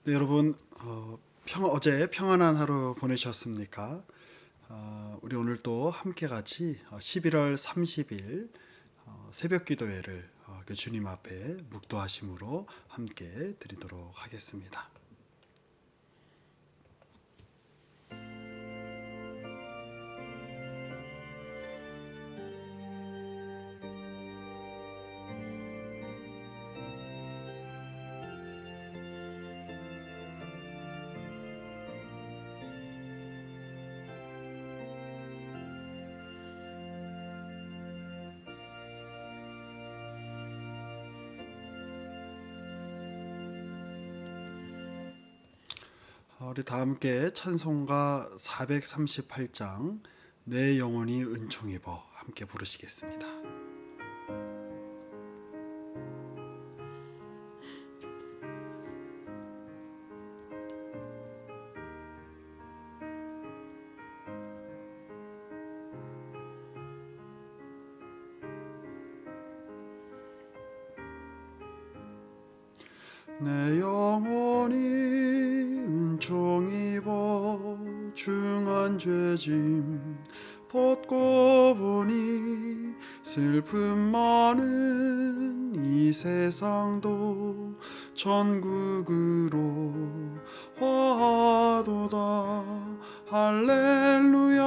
네, 여러분, 어제 평안한 하루 보내셨습니까? 우리 오늘 또 함께 같이 11월 30일 새벽 기도회를 그 주님 앞에 묵도하심으로 함께 드리도록 하겠습니다. 우리 다 함께 찬송가 438장 내 영혼이 은총 입어 함께 부르시겠습니다. 내 영혼이 은총 입어 중한 죄짐 벗고 보니 슬픔 많은 이 세상도 천국으로 화하도다. 할렐루야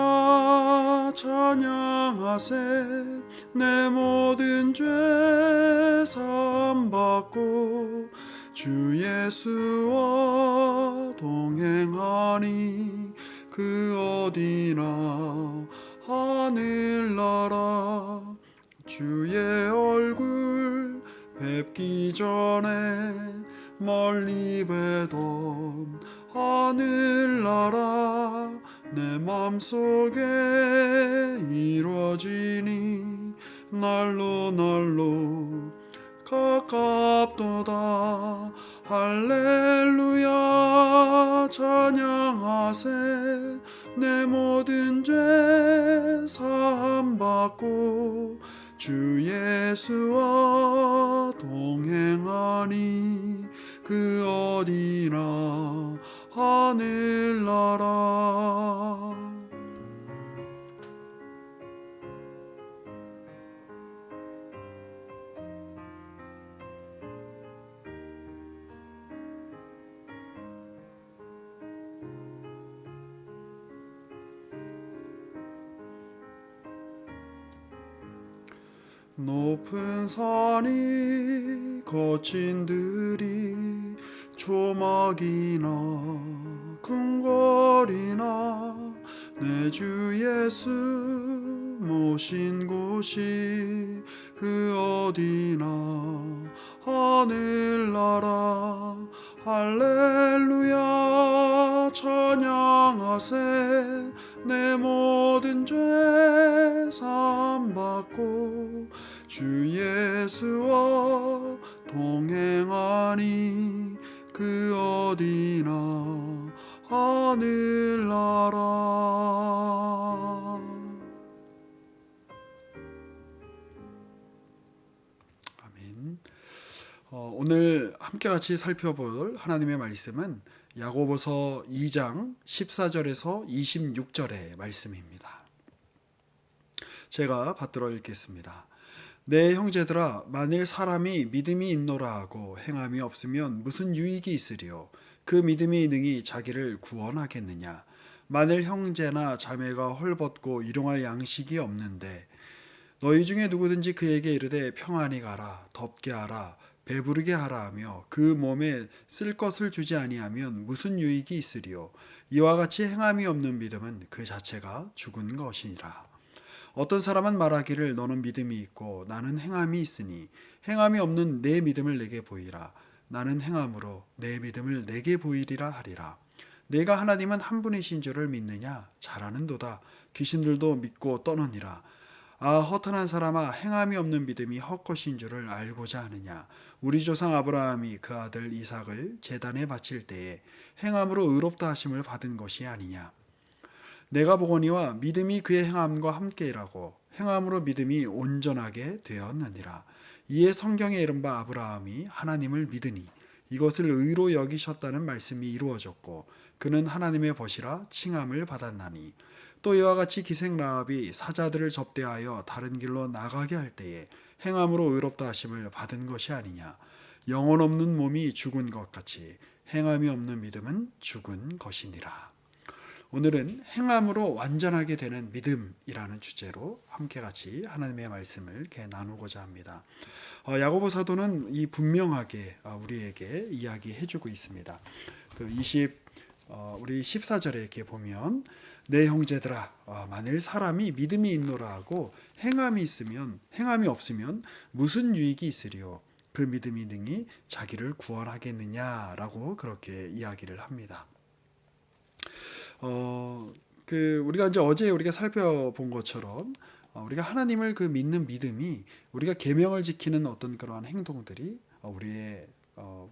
찬양하세. 내 모든 죄 사함받고 주 예수와 동행하니 그 어디나 하늘나라. 주의 얼굴 뵙기 전에 멀리 뵈던 하늘나라 내 맘속에 이루어지니 날로 날로 가깝도다. 할렐루야 찬양하세. 내 모든 죄 사함받고 주 예수와 동행하니 그 어디나 하늘나라. 높은 산이 거친 들이 조막이나 궁궐이나 내 주 예수 모신 곳이 그 어디나 하늘나라. 할렐루야 찬양하세. 내 모든 죄 사함받고 주 예수와 동행하니 그 어디나 하늘나라. 아멘. 오늘 함께 같이 살펴볼 하나님의 말씀은 야고보서 2장 14절에서 26절의 말씀입니다. 제가 받들어 읽겠습니다. 내 형제들아, 만일 사람이 믿음이 있노라 하고 행함이 없으면 무슨 유익이 있으리요? 그 믿음이 능히 자기를 구원하겠느냐? 만일 형제나 자매가 헐벗고 일용할 양식이 없는데 너희 중에 누구든지 그에게 이르되 평안히 가라, 덥게 하라, 배부르게 하라 하며 그 몸에 쓸 것을 주지 아니하면 무슨 유익이 있으리요? 이와 같이 행함이 없는 믿음은 그 자체가 죽은 것이니라. 어떤 사람은 말하기를 너는 믿음이 있고 나는 행함이 있으니 행함이 없는 내 믿음을 내게 보이라. 나는 행함으로 내 믿음을 내게 보이리라 하리라. 내가 하나님은 한 분이신 줄을 믿느냐? 잘하는도다. 귀신들도 믿고 떠느니라. 아, 허탄한 사람아, 행함이 없는 믿음이 헛것인 줄을 알고자 하느냐? 우리 조상 아브라함이 그 아들 이삭을 제단에 바칠 때에 행함으로 의롭다 하심을 받은 것이 아니냐? 내가 보거니와 믿음이 그의 행함과 함께 일하고 행함으로 믿음이 온전하게 되었느니라. 이에 성경에 이른 바 아브라함이 하나님을 믿으니 이것을 의로 여기셨다는 말씀이 이루어졌고 그는 하나님의 벗이라 칭함을 받았나니 또 이와 같이 기생 라합이 사자들을 접대하여 다른 길로 나가게 할 때에 행함으로 의롭다 하심을 받은 것이 아니냐. 영혼 없는 몸이 죽은 것 같이 행함이 없는 믿음은 죽은 것이니라. 오늘은 행함으로 완전하게 되는 믿음이라는 주제로 함께 같이 하나님의 말씀을 이렇게 나누고자 합니다. 야고보 사도는 이 분명하게 우리에게 이야기해주고 있습니다. 우리 14절에 이렇게 보면 내 형제들아 만일 사람이 믿음이 있노라 하고 행함이 없으면 무슨 유익이 있으리요 그 믿음이 능히 자기를 구원하겠느냐라고 그렇게 이야기를 합니다. 우리가 이제 어제 우리가 살펴본 것처럼 우리가 하나님을 믿는 믿음이 우리가 계명을 지키는 어떤 그러한 행동들이 우리의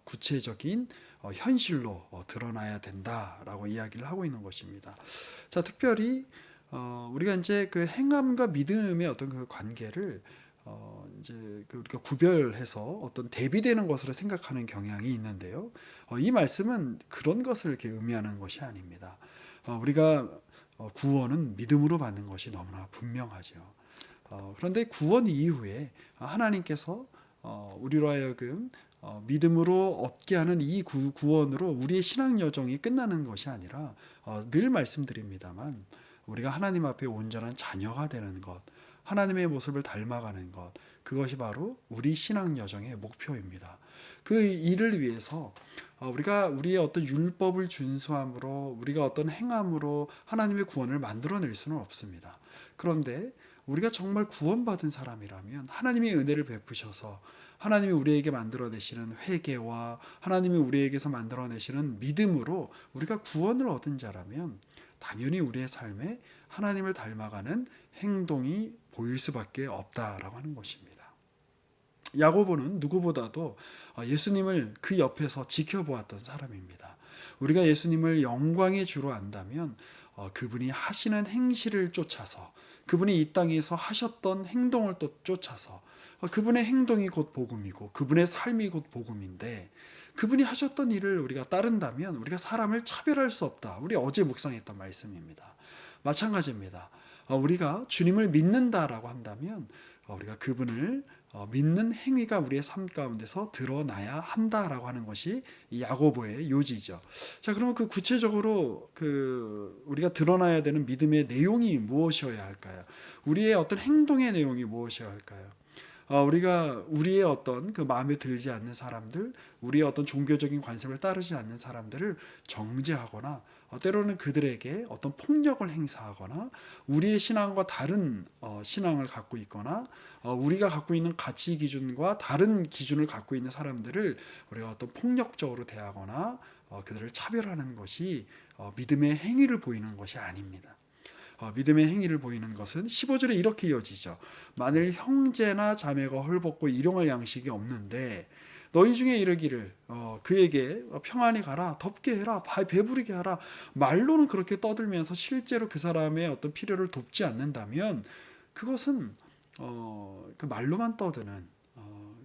구체적인 현실로 드러나야 된다라고 이야기를 하고 있는 것입니다. 자, 특별히 우리가 이제 그 행함과 믿음의 어떤 그 관계를 이제 우리가 구별해서 어떤 대비되는 것으로 생각하는 경향이 있는데요. 이 말씀은 그런 것을 이렇게 의미하는 것이 아닙니다. 우리가 구원은 믿음으로 받는 것이 너무나 분명하죠. 그런데 구원 이후에 하나님께서 우리로 하여금 믿음으로 얻게 하는 이 구원으로 우리의 신앙 여정이 끝나는 것이 아니라 늘 말씀드립니다만 우리가 하나님 앞에 온전한 자녀가 되는 것, 하나님의 모습을 닮아가는 것, 그것이 바로 우리 신앙 여정의 목표입니다. 그 일을 위해서 우리가 우리의 어떤 율법을 준수함으로 우리가 어떤 행함으로 하나님의 구원을 만들어낼 수는 없습니다. 그런데 우리가 정말 구원받은 사람이라면 하나님의 은혜를 베푸셔서 하나님이 우리에게 만들어내시는 회개와 하나님이 우리에게서 만들어내시는 믿음으로 우리가 구원을 얻은 자라면 당연히 우리의 삶에 하나님을 닮아가는 행동이 보일 수밖에 없다라고 하는 것입니다. 야고보는 누구보다도 예수님을 그 옆에서 지켜보았던 사람입니다. 우리가 예수님을 영광의 주로 안다면 그분이 하시는 행실을 쫓아서 그분이 이 땅에서 하셨던 행동을 또 쫓아서 그분의 행동이 곧 복음이고 그분의 삶이 곧 복음인데 그분이 하셨던 일을 우리가 따른다면 우리가 사람을 차별할 수 없다. 우리 어제 묵상했던 말씀입니다. 마찬가지입니다. 우리가 주님을 믿는다라고 한다면 우리가 그분을 믿는 행위가 우리의 삶 가운데서 드러나야 한다라고 하는 것이 이 야고보의 요지죠. 자, 그러면 그 구체적으로 우리가 드러나야 되는 믿음의 내용이 무엇이어야 할까요? 우리의 어떤 행동의 내용이 무엇이어야 할까요? 우리가 우리의 어떤 그 마음에 들지 않는 사람들, 우리의 어떤 종교적인 관습을 따르지 않는 사람들을 정죄하거나 때로는 그들에게 어떤 폭력을 행사하거나 우리의 신앙과 다른 신앙을 갖고 있거나 우리가 갖고 있는 가치 기준과 다른 기준을 갖고 있는 사람들을 우리가 어떤 폭력적으로 대하거나 그들을 차별하는 것이 믿음의 행위를 보이는 것이 아닙니다. 믿음의 행위를 보이는 것은 15절에 이렇게 이어지죠. 만일 형제나 자매가 헐벗고 일용할 양식이 없는데 너희 중에 이르기를 그에게 평안히 가라, 덥게 해라, 배부르게 하라, 말로는 그렇게 떠들면서 실제로 그 사람의 어떤 필요를 돕지 않는다면 그것은 그 말로만 떠드는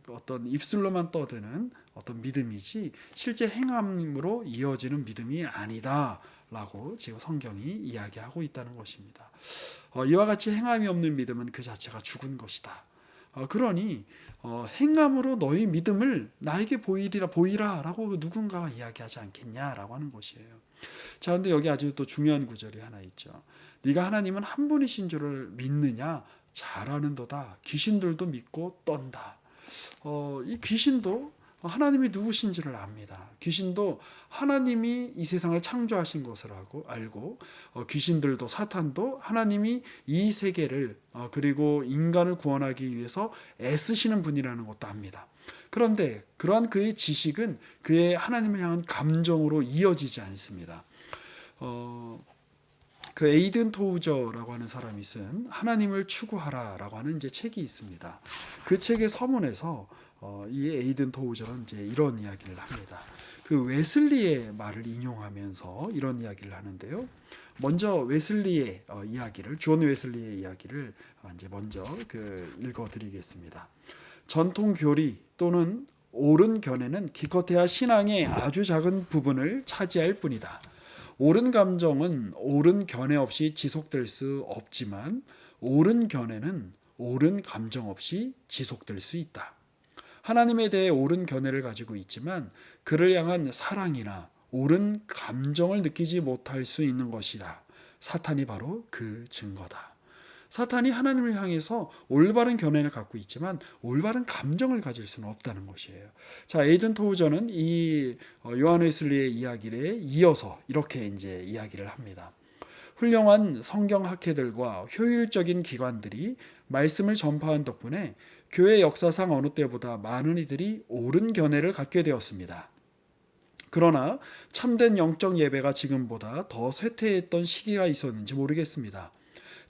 어떤 입술로만 떠드는 어떤 믿음이지 실제 행함으로 이어지는 믿음이 아니다 라고 지금 성경이 이야기하고 있다는 것입니다. 이와 같이 행함이 없는 믿음은 그 자체가 죽은 것이다. 그러니 행함으로 너희 믿음을 나에게 보이라 라고 누군가가 이야기하지 않겠냐라고 하는 것이에요. 자, 근데 여기 아주 또 중요한 구절이 하나 있죠. 네가 하나님은 한 분이신 줄을 믿느냐? 잘하는도다. 귀신들도 믿고 떤다. 이 귀신도 하나님이 누구신지를 압니다. 귀신도 하나님이 이 세상을 창조하신 것을 알고 귀신들도 사탄도 하나님이 이 세계를 그리고 인간을 구원하기 위해서 애쓰시는 분이라는 것도 압니다. 그런데 그러한 그의 지식은 그의 하나님을 향한 감정으로 이어지지 않습니다. 그 에이든 토우저라고 하는 사람이 쓴 하나님을 추구하라라고 하는 이제 책이 있습니다. 그 책의 서문에서 이 에이든 토우저는 이제 이런 이야기를 합니다. 그 웨슬리의 말을 인용하면서 이런 이야기를 하는데요. 먼저 웨슬리의 이야기를, 존 웨슬리의 이야기를 이제 먼저 읽어드리겠습니다. 전통 교리 또는 옳은 견해는 기껏해야 신앙의 아주 작은 부분을 차지할 뿐이다. 옳은 감정은 옳은 견해 없이 지속될 수 없지만 옳은 견해는 옳은 감정 없이 지속될 수 있다. 하나님에 대해 옳은 견해를 가지고 있지만 그를 향한 사랑이나 옳은 감정을 느끼지 못할 수 있는 것이다. 사탄이 바로 그 증거다. 사탄이 하나님을 향해서 올바른 견해를 갖고 있지만 올바른 감정을 가질 수는 없다는 것이에요. 자, 에이든 토우저는 이 요한 웨슬리의 이야기를 이어서 이렇게 이제 이야기를 합니다. 훌륭한 성경 학회들과 효율적인 기관들이 말씀을 전파한 덕분에 교회 역사상 어느 때보다 많은 이들이 옳은 견해를 갖게 되었습니다. 그러나 참된 영적 예배가 지금보다 더 쇠퇴했던 시기가 있었는지 모르겠습니다.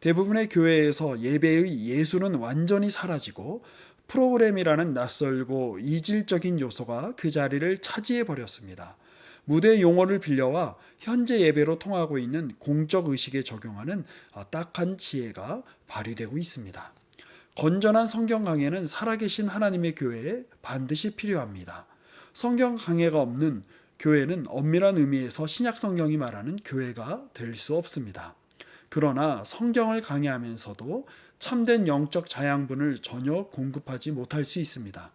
대부분의 교회에서 예배의 예수는 완전히 사라지고 프로그램이라는 낯설고 이질적인 요소가 그 자리를 차지해 버렸습니다. 무대 용어를 빌려와 현재 예배로 통하고 있는 공적 의식에 적용하는 딱한 지혜가 발휘되고 있습니다. 건전한 성경 강해는 살아계신 하나님의 교회에 반드시 필요합니다. 성경 강해가 없는 교회는 엄밀한 의미에서 신약 성경이 말하는 교회가 될 수 없습니다. 그러나 성경을 강해하면서도 참된 영적 자양분을 전혀 공급하지 못할 수 있습니다.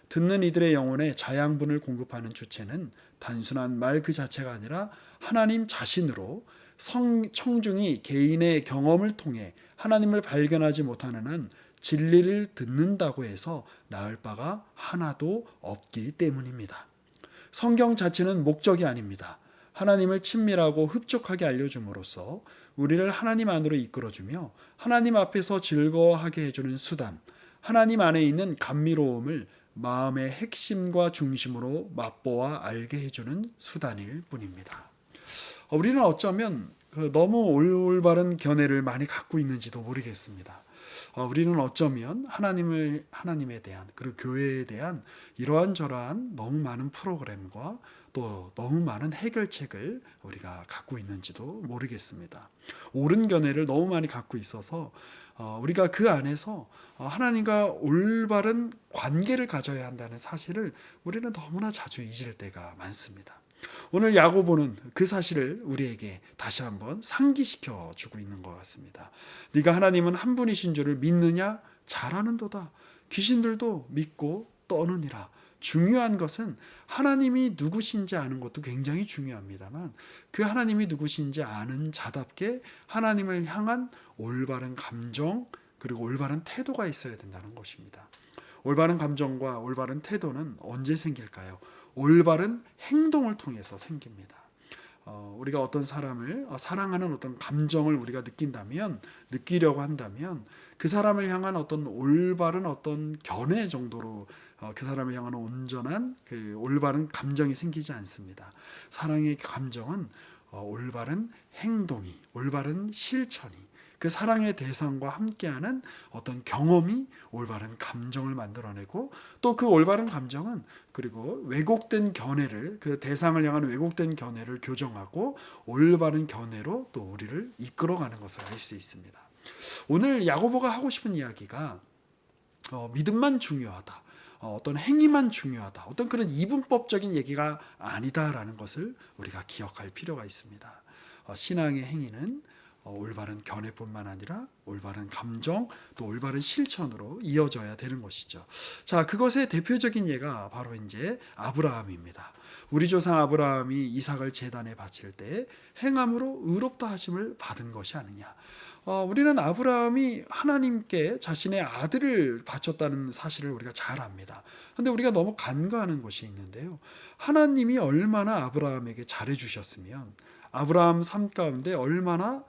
듣는 이들의 영혼에 자양분을 공급하는 주체는 단순한 말 그 자체가 아니라 하나님 자신으로 청중이 개인의 경험을 통해 하나님을 발견하지 못하는 한 진리를 듣는다고 해서 나을 바가 하나도 없기 때문입니다. 성경 자체는 목적이 아닙니다. 하나님을 친밀하고 흡족하게 알려줌으로써 우리를 하나님 안으로 이끌어주며 하나님 앞에서 즐거워하게 해주는 수단, 하나님 안에 있는 감미로움을 마음의 핵심과 중심으로 맛보아 알게 해주는 수단일 뿐입니다. 우리는 어쩌면 너무 올바른 견해를 많이 갖고 있는지도 모르겠습니다. 우리는 어쩌면 하나님에 대한 그리고 교회에 대한 이러한저러한 너무 많은 프로그램과 또 너무 많은 해결책을 우리가 갖고 있는지도 모르겠습니다. 옳은 견해를 너무 많이 갖고 있어서 우리가 그 안에서 하나님과 올바른 관계를 가져야 한다는 사실을 우리는 너무나 자주 잊을 때가 많습니다. 오늘 야고보는 그 사실을 우리에게 다시 한번 상기시켜 주고 있는 것 같습니다. 네가 하나님은 한 분이신 줄을 믿느냐? 잘하는도다. 귀신들도 믿고 떠느니라. 중요한 것은 하나님이 누구신지 아는 것도 굉장히 중요합니다만 그 하나님이 누구신지 아는 자답게 하나님을 향한 올바른 감정 그리고 올바른 태도가 있어야 된다는 것입니다. 올바른 감정과 올바른 태도는 언제 생길까요? 올바른 행동을 통해서 생깁니다. 우리가 어떤 사람을 사랑하는 어떤 감정을 우리가 느끼려고 한다면 그 사람을 향한 어떤 올바른 어떤 견해 정도로 그 사람을 향한 온전한 그 올바른 감정이 생기지 않습니다. 사랑의 감정은 올바른 행동이, 올바른 실천이 그 사랑의 대상과 함께하는 어떤 경험이 올바른 감정을 만들어내고 또 그 올바른 감정은 그리고 왜곡된 견해를 그 대상을 향한 왜곡된 견해를 교정하고 올바른 견해로 또 우리를 이끌어가는 것을 알 수 있습니다. 오늘 야고보가 하고 싶은 이야기가 믿음만 중요하다. 어떤 행위만 중요하다. 어떤 그런 이분법적인 얘기가 아니다라는 것을 우리가 기억할 필요가 있습니다. 신앙의 행위는 올바른 견해뿐만 아니라 올바른 감정 또 올바른 실천으로 이어져야 되는 것이죠. 자, 그것의 대표적인 예가 바로 이제 아브라함입니다. 우리 조상 아브라함이 이삭을 제단에 바칠 때 행함으로 의롭다 하심을 받은 것이 아니냐. 우리는 아브라함이 하나님께 자신의 아들을 바쳤다는 사실을 우리가 잘 압니다. 그런데 우리가 너무 간과하는 것이 있는데요. 하나님이 얼마나 아브라함에게 잘해주셨으면 아브라함 삶 가운데 얼마나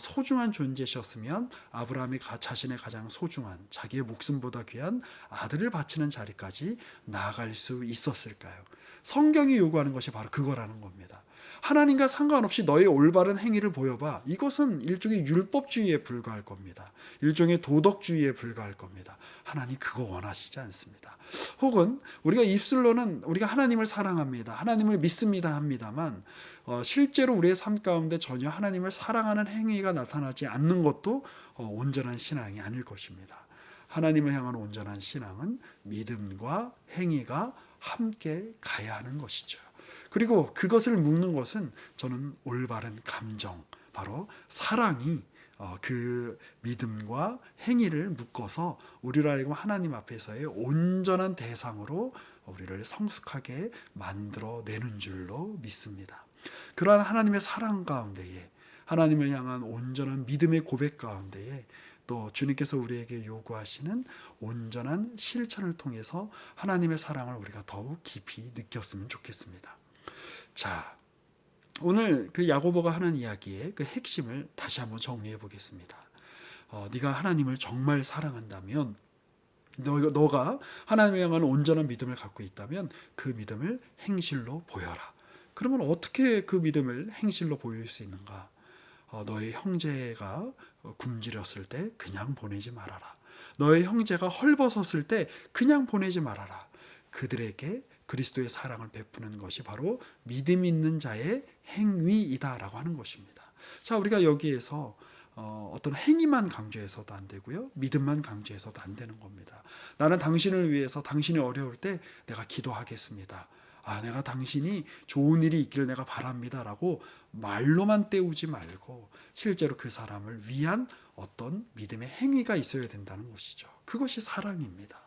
소중한 존재셨으면 아브라함이 자신의 가장 소중한 자기의 목숨보다 귀한 아들을 바치는 자리까지 나아갈 수 있었을까요? 성경이 요구하는 것이 바로 그거라는 겁니다. 하나님과 상관없이 너의 올바른 행위를 보여봐. 이것은 일종의 율법주의에 불과할 겁니다. 일종의 도덕주의에 불과할 겁니다. 하나님 그거 원하시지 않습니다. 혹은 우리가 입술로는 우리가 하나님을 사랑합니다. 하나님을 믿습니다 합니다만 실제로 우리의 삶 가운데 전혀 하나님을 사랑하는 행위가 나타나지 않는 것도 온전한 신앙이 아닐 것입니다. 하나님을 향한 온전한 신앙은 믿음과 행위가 함께 가야 하는 것이죠. 그리고 그것을 묶는 것은 저는 올바른 감정, 바로 사랑이 그 믿음과 행위를 묶어서 우리로 하여금 하나님 앞에서의 온전한 대상으로 우리를 성숙하게 만들어내는 줄로 믿습니다. 그러한 하나님의 사랑 가운데에, 하나님을 향한 온전한 믿음의 고백 가운데에, 또 주님께서 우리에게 요구하시는 온전한 실천을 통해서 하나님의 사랑을 우리가 더욱 깊이 느꼈으면 좋겠습니다. 자, 오늘 그 야고보가 하는 이야기의 그 핵심을 다시 한번 정리해 보겠습니다. 네가 하나님을 정말 사랑한다면, 너가 하나님을 향한 온전한 믿음을 갖고 있다면 그 믿음을 행실로 보여라. 그러면 어떻게 그 믿음을 행실로 보일 수 있는가? 너의 형제가 굶주렸을 때 그냥 보내지 말아라. 너의 형제가 헐벗었을 때 그냥 보내지 말아라. 그들에게 그리스도의 사랑을 베푸는 것이 바로 믿음 있는 자의 행위이다라고 하는 것입니다. 자, 우리가 여기에서 어떤 행위만 강조해서도 안 되고요, 믿음만 강조해서도 안 되는 겁니다. 나는 당신을 위해서 당신이 어려울 때 내가 기도하겠습니다. 내가 당신이 좋은 일이 있기를 내가 바랍니다라고 말로만 때우지 말고 실제로 그 사람을 위한 어떤 믿음의 행위가 있어야 된다는 것이죠. 그것이 사랑입니다.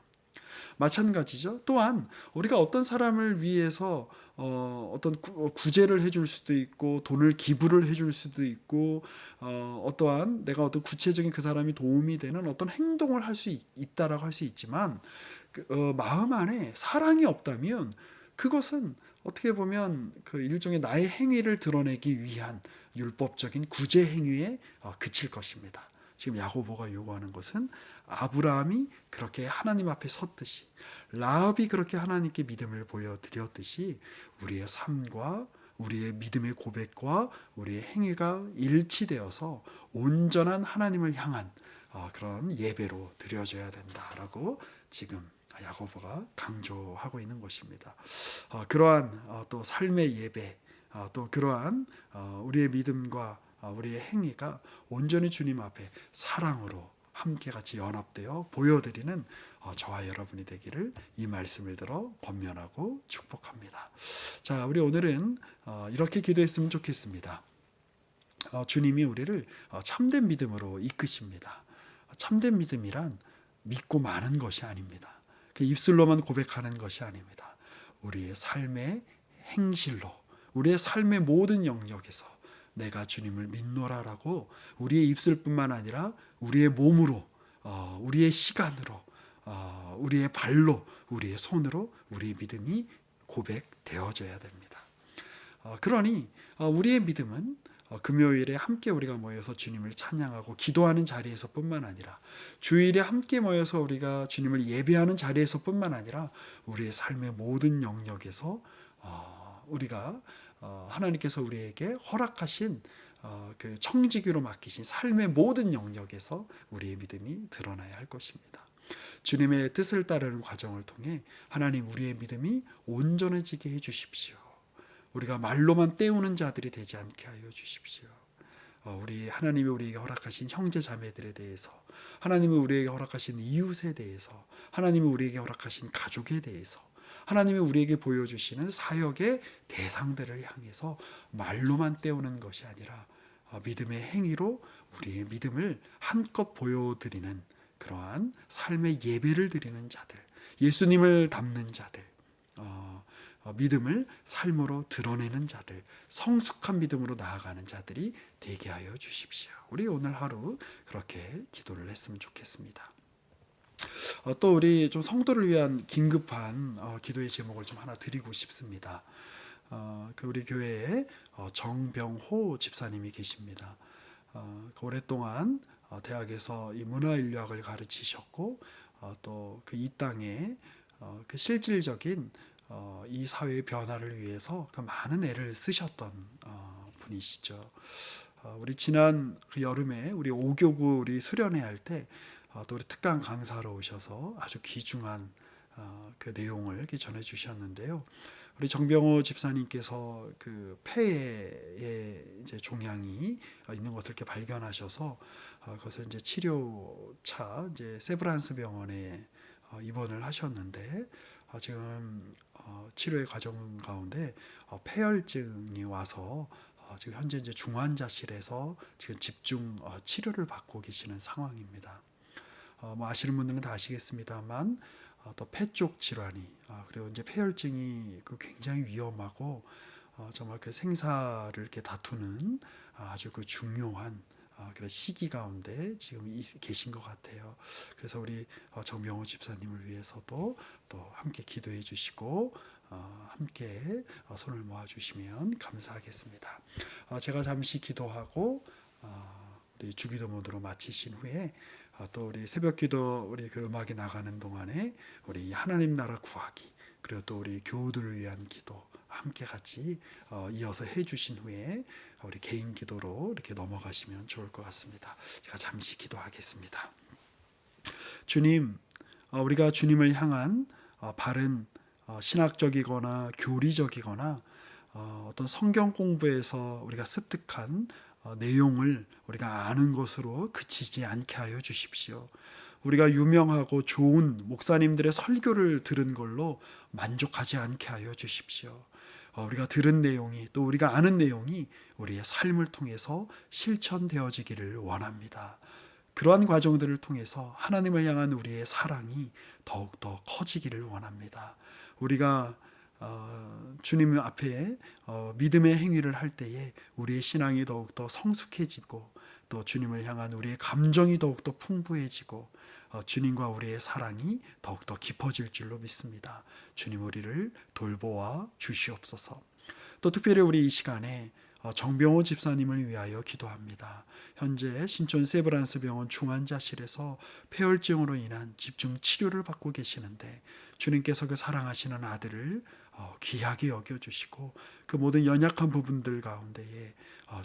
마찬가지죠. 또한 우리가 어떤 사람을 위해서 어떤 구제를 해줄 수도 있고, 돈을 기부를 해줄 수도 있고, 어떠한 내가 어떤 구체적인 그 사람이 도움이 되는 어떤 행동을 할 수 있다라고 할 수 있지만, 마음 안에 사랑이 없다면 그것은 어떻게 보면 그 일종의 나의 행위를 드러내기 위한 율법적인 구제 행위에 그칠 것입니다. 지금 야고보가 요구하는 것은 아브라함이 그렇게 하나님 앞에 섰듯이, 라합이 그렇게 하나님께 믿음을 보여드렸듯이 우리의 삶과 우리의 믿음의 고백과 우리의 행위가 일치되어서 온전한 하나님을 향한 그런 예배로 드려져야 된다라고 지금 야고보가 강조하고 있는 것입니다. 그러한 또 삶의 예배, 또 그러한 우리의 믿음과 우리의 행위가 온전히 주님 앞에 사랑으로 함께 같이 연합되어 보여드리는 저와 여러분이 되기를 이 말씀을 들어 권면하고 축복합니다. 자, 우리 오늘은 이렇게 기도했으면 좋겠습니다. 주님이 우리를 참된 믿음으로 이끄십니다. 참된 믿음이란 믿고 마는 것이 아닙니다. 그 입술로만 고백하는 것이 아닙니다. 우리의 삶의 행실로, 우리의 삶의 모든 영역에서 내가 주님을 믿노라라고 우리의 입술뿐만 아니라 우리의 몸으로, 우리의 시간으로, 우리의 발로, 우리의 손으로 우리의 믿음이 고백되어져야 됩니다. 그러니 우리의 믿음은 금요일에 함께 우리가 모여서 주님을 찬양하고 기도하는 자리에서 뿐만 아니라, 주일에 함께 모여서 우리가 주님을 예배하는 자리에서 뿐만 아니라 우리의 삶의 모든 영역에서 우리가 하나님께서 우리에게 허락하신 그 청지기로 맡기신 삶의 모든 영역에서 우리의 믿음이 드러나야 할 것입니다. 주님의 뜻을 따르는 과정을 통해 하나님 우리의 믿음이 온전해지게 해주십시오. 우리가 말로만 때우는 자들이 되지 않게 하여 주십시오. 우리 하나님이 우리에게 허락하신 형제 자매들에 대해서, 하나님이 우리에게 허락하신 이웃에 대해서, 하나님이 우리에게 허락하신 가족에 대해서, 하나님이 우리에게 보여주시는 사역의 대상들을 향해서 말로만 때우는 것이 아니라 믿음의 행위로 우리의 믿음을 한껏 보여드리는 그러한 삶의 예배를 드리는 자들, 예수님을 닮는 자들, 믿음을 삶으로 드러내는 자들, 성숙한 믿음으로 나아가는 자들이 되게 하여 주십시오. 우리 오늘 하루 그렇게 기도를 했으면 좋겠습니다. 또 우리 좀 성도를 위한 긴급한 기도의 제목을 좀 하나 드리고 싶습니다. 그 우리 교회에 정병호 집사님이 계십니다. 오랫동안 대학에서 이 문화인류학을 가르치셨고, 또 그 이 땅에 그 실질적인 이 사회의 변화를 위해서 그 많은 애를 쓰셨던 분이시죠. 우리 지난 그 여름에 우리 5교구 우리 수련회 할 때 또 우리 특강 강사로 오셔서 아주 귀중한 그 내용을 이렇게 전해 주셨는데요. 우리 정병호 집사님께서 그 폐에 이제 종양이 있는 것을 이렇게 발견하셔서 그것을 이제 치료차 이제 세브란스 병원에 입원을 하셨는데, 지금 치료의 과정 가운데 폐혈증이 와서 지금 현재 이제 중환자실에서 지금 집중 치료를 받고 계시는 상황입니다. 뭐 아시는 분들은 다 아시겠습니다만 또 폐 쪽 질환이 그리고 이제 폐혈증이 그 굉장히 위험하고 정말 그 생사를 이렇게 다투는 아주 그 중요한 그런 시기 가운데 지금 계신 것 같아요. 그래서 우리 정명호 집사님을 위해서도 또 함께 기도해 주시고 함께 손을 모아 주시면 감사하겠습니다. 제가 잠시 기도하고 우리 주기도 모드로 마치신 후에 또 우리 새벽기도 우리 그 음악이 나가는 동안에 우리 하나님 나라 구하기 그리고 또 우리 교우들을 위한 기도 함께 같이 이어서 해주신 후에 우리 개인 기도로 이렇게 넘어가시면 좋을 것 같습니다. 제가 잠시 기도하겠습니다. 주님, 우리가 주님을 향한 바른 신학적이거나 교리적이거나 어떤 성경 공부에서 우리가 습득한 내용을 우리가 아는 것으로 그치지 않게 하여 주십시오. 우리가 유명하고 좋은 목사님들의 설교를 들은 걸로 만족하지 않게 하여 주십시오. 우리가 들은 내용이 또 우리가 아는 내용이 우리의 삶을 통해서 실천되어지기를 원합니다. 그러한 과정들을 통해서 하나님을 향한 우리의 사랑이 더욱더 커지기를 원합니다. 우리가 주님 앞에 믿음의 행위를 할 때에 우리의 신앙이 더욱더 성숙해지고 또 주님을 향한 우리의 감정이 더욱더 풍부해지고 주님과 우리의 사랑이 더욱더 깊어질 줄로 믿습니다. 주님 우리를 돌보아 주시옵소서. 또 특별히 우리 이 시간에 정병호 집사님을 위하여 기도합니다. 현재 신촌 세브란스 병원 중환자실에서 폐혈증으로 인한 집중 치료를 받고 계시는데 주님께서 그 사랑하시는 아들을 귀하게 여겨주시고 그 모든 연약한 부분들 가운데에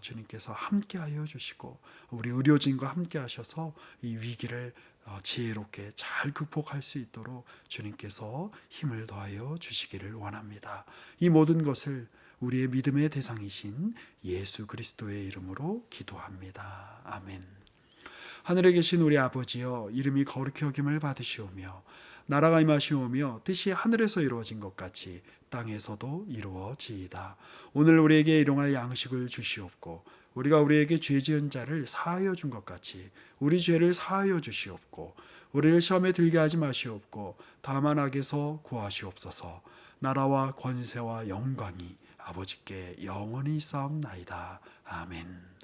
주님께서 함께하여 주시고 우리 의료진과 함께 하셔서 이 위기를 지혜롭게 잘 극복할 수 있도록 주님께서 힘을 더하여 주시기를 원합니다. 이 모든 것을 우리의 믿음의 대상이신 예수 그리스도의 이름으로 기도합니다. 아멘. 하늘에 계신 우리 아버지여, 이름이 거룩히 여김을 받으시오며 나라가 임하시오며 뜻이 하늘에서 이루어진 것 같이 땅에서도 이루어지이다. 오늘 우리에게 일용할 양식을 주시옵고 우리가 우리에게 죄 지은 자를 사하여 준 것 같이 우리 죄를 사하여 주시옵고 우리를 시험에 들게 하지 마시옵고 다만 악에서 구하시옵소서. 나라와 권세와 영광이 아버지께 영원히 있사옵나이다. 아멘.